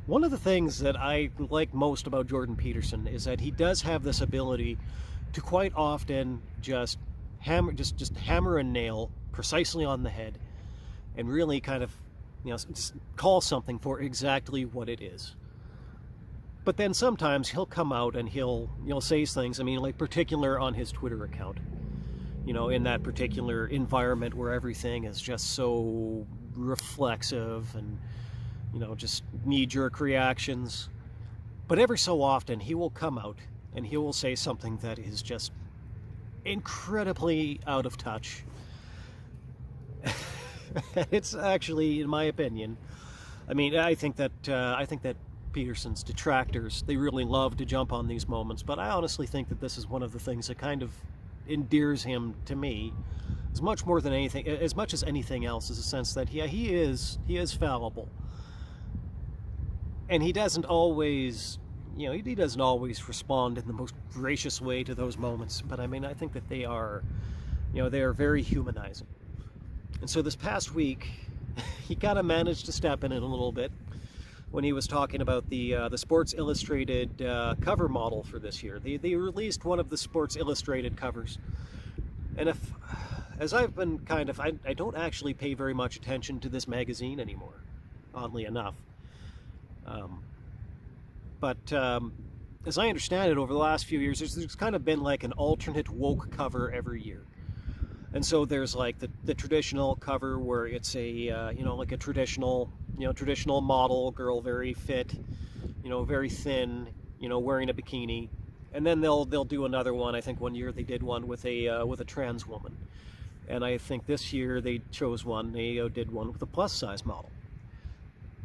One of the things that I like most about Jordan Peterson is that he does have this ability to quite often just hammer a nail precisely on the head and really kind of just call something for exactly what it is. But then sometimes he'll come out and he'll say things. I mean, like particular on his Twitter account. In that particular environment where everything is just so reflexive and just knee-jerk reactions. But every so often he will come out and he will say something that is just incredibly out of touch. It's actually, in my opinion, I think that Peterson's detractors, they really love to jump on these moments, but I honestly think that this is one of the things that kind of endears him to me as much as anything else, is a sense that he is fallible. And he doesn't always respond in the most gracious way to those moments, but I think that they are very humanizing. And so this past week, he kind of managed to step in it a little bit when he was talking about the Sports Illustrated cover model for this year. They released one of the Sports Illustrated covers, and as I've been I don't actually pay very much attention to this magazine anymore, oddly enough. But as I understand it, over the last few years, there's kind of been like an alternate woke cover every year. And so there's like the traditional cover where it's a like a traditional model girl, very fit, very thin, wearing a bikini, and then they'll do another one. I think one year they did one with a trans woman, and I think this year they chose one. They did one with a plus size model.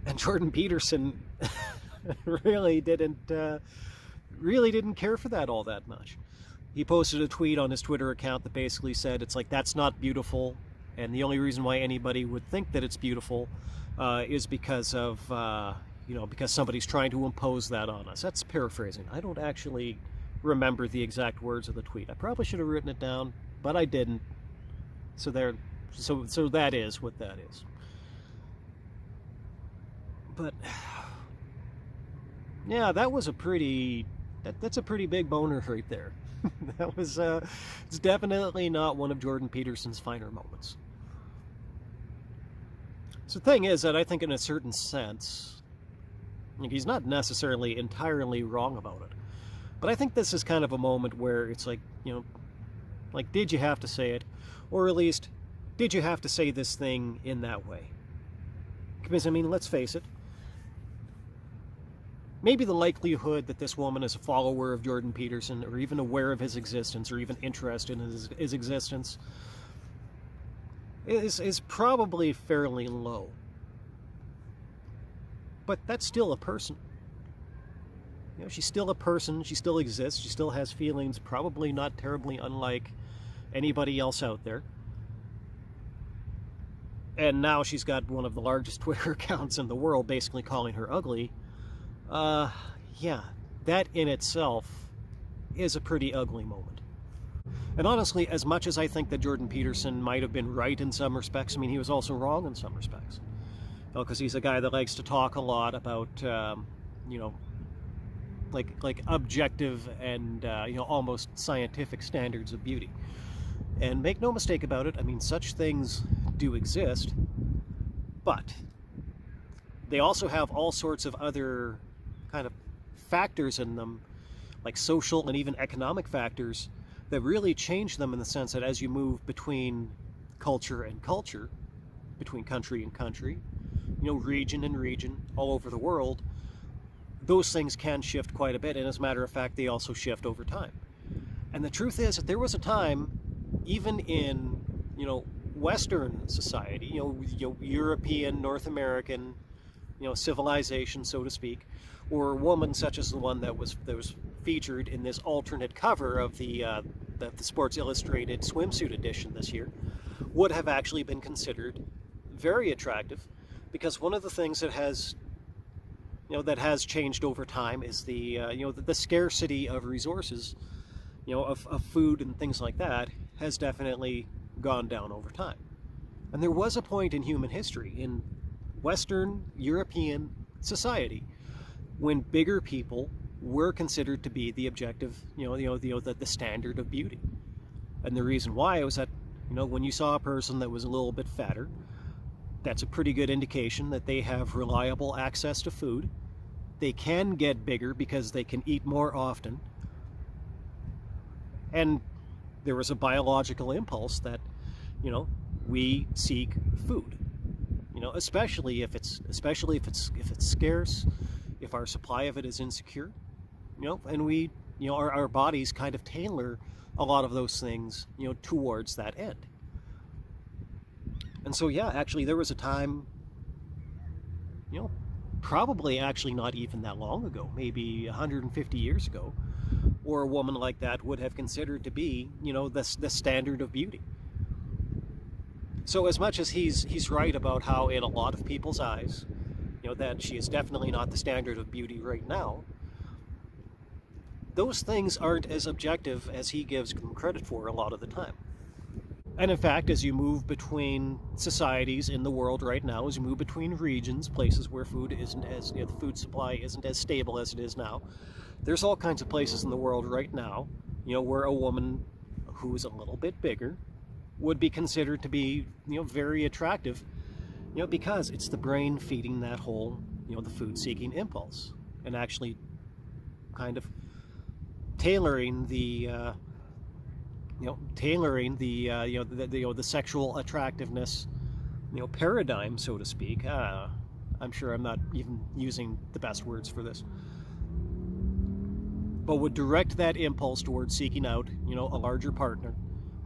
And Jordan Peterson really didn't care for that all that much. He posted a tweet on his Twitter account that basically said, it's like, that's not beautiful, and the only reason why anybody would think that it's beautiful is because of because somebody's trying to impose that on us. That's paraphrasing. I don't actually remember the exact words of the tweet. I probably should have written it down, but I didn't. So that is what that is. But yeah, that was that's a pretty big boner right there. That was it's definitely not one of Jordan Peterson's finer moments. So the thing is that I think in a certain sense, he's not necessarily entirely wrong about it. But I think this is kind of a moment where it's like, did you have to say it? Or at least, did you have to say this thing in that way? Because, let's face it, maybe the likelihood that this woman is a follower of Jordan Peterson, or even aware of his existence, or even interested in his existence, is probably fairly low. But that's still a person. She's still a person, she still exists, she still has feelings, probably not terribly unlike anybody else out there. And now she's got one of the largest Twitter accounts in the world basically calling her ugly. Yeah, that in itself is a pretty ugly moment. And honestly, as much as I think that Jordan Peterson might have been right in some respects, he was also wrong in some respects. Because he's a guy that likes to talk a lot about, like objective and, almost scientific standards of beauty. And make no mistake about it, such things do exist, but they also have all sorts of other kind of factors in them, like social and even economic factors, that really change them in the sense that as you move between culture and culture, between country and country, region and region, all over the world, those things can shift quite a bit, and as a matter of fact, they also shift over time. And the truth is that there was a time, even in, Western society, European, North American, civilization, so to speak, or a woman such as the one that was featured in this alternate cover of the Sports Illustrated swimsuit edition this year, would have actually been considered very attractive, because one of the things that has changed over time is the scarcity of resources, of food and things like that, has definitely gone down over time. And there was a point in human history, in Western European society, when bigger people were considered to be the objective, the standard of beauty. And the reason why was that, when you saw a person that was a little bit fatter, that's a pretty good indication that they have reliable access to food. They can get bigger because they can eat more often. And there was a biological impulse that, we seek food. Especially if it's scarce, if our supply of it is insecure, and we, our bodies kind of tailor a lot of those things, towards that end. And so, yeah, actually, there was a time, probably actually not even that long ago, maybe 150 years ago, or a woman like that would have considered to be, the standard of beauty. So as much as he's right about how in a lot of people's eyes, that she is definitely not the standard of beauty right now, those things aren't as objective as he gives them credit for a lot of the time. And in fact, as you move between societies in the world right now, as you move between regions, places where food isn't as, the food supply isn't as stable as it is now, there's all kinds of places in the world right now, where a woman who is a little bit bigger would be considered to be, very attractive, because it's the brain feeding that whole, the food-seeking impulse, and actually kind of tailoring the the sexual attractiveness, paradigm, so to speak. I'm sure I'm not even using the best words for this, but would direct that impulse towards seeking out, a larger partner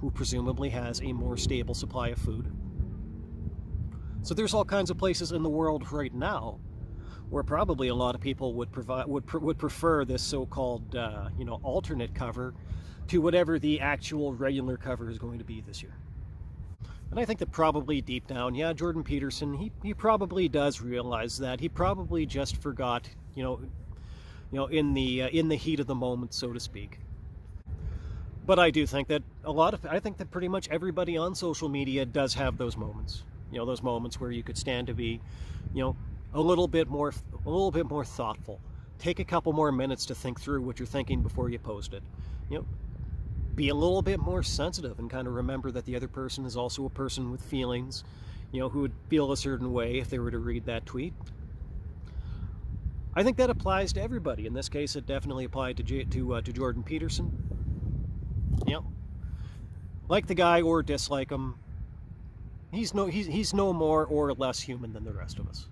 who presumably has a more stable supply of food. So there's all kinds of places in the world right now where probably a lot of people would prefer this so-called alternate cover to whatever the actual regular cover is going to be this year. And I think that probably deep down, Jordan Peterson, he probably does realize that. He probably just forgot, in the heat of the moment, so to speak. But I do think that I think that pretty much everybody on social media does have those moments. Those moments where you could stand to be, a little bit more thoughtful. Take a couple more minutes to think through what you're thinking before you post it. Be a little bit more sensitive and kind of remember that the other person is also a person with feelings, who would feel a certain way if they were to read that tweet. I think that applies to everybody. In this case, it definitely applied to Jordan Peterson. Like the guy or dislike him, he's no more or less human than the rest of us.